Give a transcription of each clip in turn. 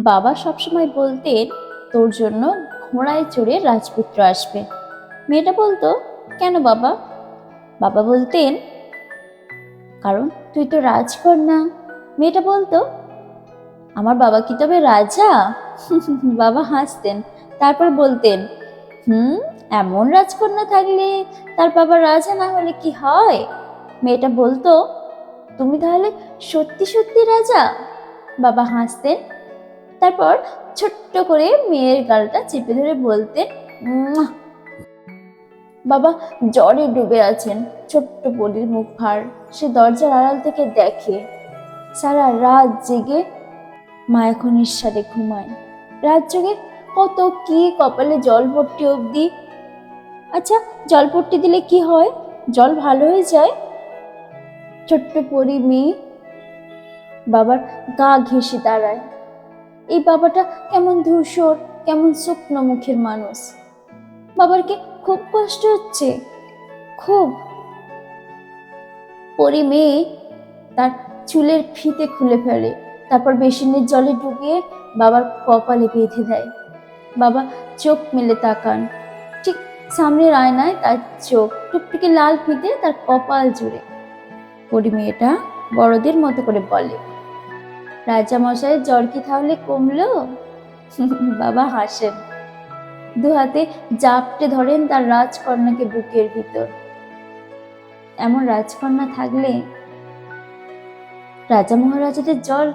বাবা সবসময় বলতেন তোর জন্য ঘোড়ায় চড়ে রাজপুত্র আসবে। মেয়েটা বলতো কেন বাবা? বাবা বলতেন কারণ তুই তো রাজকন্যা। মেয়েটা বলতো আমার বাবা কি তবে রাজা? বাবা হাসতেন, তারপর বলতেন এমন রাজকন্যা থাকলে তার বাবা রাজা না হলে কি হয়? মেয়েটা বলতো তুমি তাহলে সত্যি সত্যি রাজা? বাবা হাসতেন, তারপর ছোট্ট করে মেয়ের গালটা চেপে ধরে বলতেন "মুয়া।" বাবা জ্বরে ডুবে আছেন, ছোট্ট পরীর মুখ ভার। সে দরজার আড়াল থেকে দেখে সারা রাত জেগে মা এখন নিঃস্বাদে ঘুমায়। রাত জেগে কত কি কপালে জলপট্টি অবধি। আচ্ছা, জলপট্টি দিলে কি হয়? জল ভালো হয়ে যায়? ছোট্ট পরী মেয়ে বাবার গা ঘেঁষে দাঁড়ায়। এই বাবাটা কেমন ধূসর, কেমন শুকনো মুখের মানুষ। বাবার কি খুব কষ্ট হচ্ছে? খুব। পরী মেয়ে তার চুলের ফিতে খুলে ফেলে, তারপর বেসিনের জলে ডুবিয়ে বাবার কপালে বেঁধে দেয়। বাবা চোখ মেলে তাকান, ঠিক সামনের আয়নায় তার চোখ, টুকটুকে লাল ফিতে তার কপাল জুড়ে। পরী মেয়েটা বড়দের মতো করে বলে রাজা মশাইয়ের জ্বর কি তাহলে কমলো? বাবা হাসেন, দু হাতে জাপটে ধরেন তার রাজকন্যাকে বুকের ভিতর। এমন রাজকন্যা থাকলে রাজা মহারাজাদের জ্বর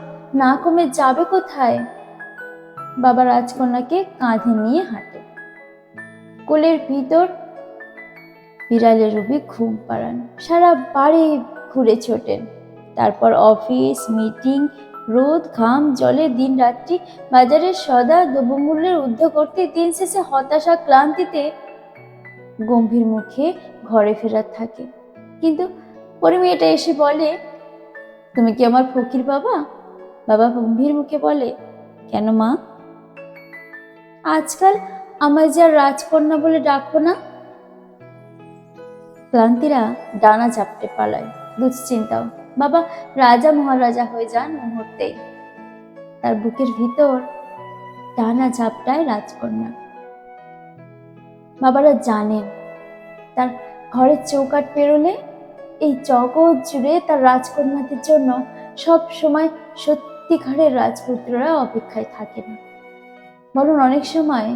না কমে যাবে কোথায়? বাবা রাজকন্যাকে কাঁধে নিয়ে হাঁটে। কোলের ভিতর বিড়ালের রূপে ঘুম পাড়ান, সারা বাড়ি ঘুরে ছোটেন। তারপর অফিস, মিটিং, রোদ ঘাম জলে দিন রাত্রি বাজারের সদা দ্রব্যমূল্যের ঊর্ধ্ব করতে দিন শেষে হতাশা ক্লান্তিতে গম্ভীর মুখে ঘরে ফেরার থাকে। কিন্তু পরে মেয়েটা এসে বলে তুমি কি আমার ফকির বাবা? বাবা গম্ভীর মুখে বলে কেন মা? আজকাল আমায় যে আর রাজকন্যা বলে ডাকো না। ক্লান্তিরা ডানা ঝাপটে পালায়, দুশ্চিন্তাও। বাবা রাজা মহারাজা হয়ে যান মুহূর্তেই। তার বুকের ভিতর ডানা ঝাপটায় রাজকন্যা। বাবারা জানেন তার ঘরের চৌকাঠ পেরোলে এই জগৎ জুড়ে তার রাজকন্যাদের জন্য সব সময় সত্যিকারের রাজপুত্ররা অপেক্ষায় থাকে না, বরং অনেক সময়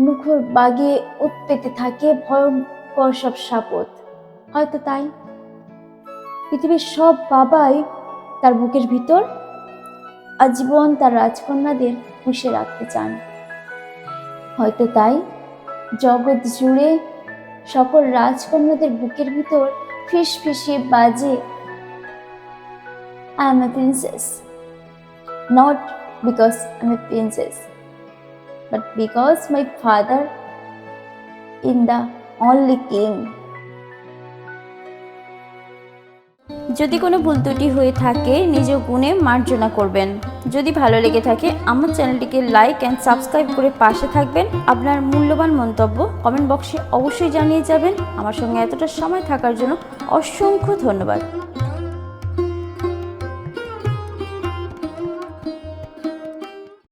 মুখর বাগে উৎপেতে থাকে ভয়ঙ্কর সব শাপথ। হয়তো তাই পৃথিবীর সব বাবাই তার বুকের ভিতর আজীবন তার রাজকন্যাদের পুষে রাখতে চান। হয়তো তাই জগৎ জুড়ে সকল রাজকন্যাদের বুকের ভিতর ফিসফিসিয়ে বাজে I am a princess, not because I'm a princess, but because my father is the only king. যদি কোনো ভুল ত্রুটি হয়ে থাকে নিজ গুণে মার্জনা করবেন। যদি ভালো লেগে থাকে আমার চ্যানেলটিকে লাইক অ্যান্ড সাবস্ক্রাইব করে পাশে থাকবেন। আপনার মূল্যবান মন্তব্য কমেন্ট বক্সে অবশ্যই জানিয়ে যাবেন। আমার সঙ্গে এতটা সময় থাকার জন্য অসংখ্য ধন্যবাদ।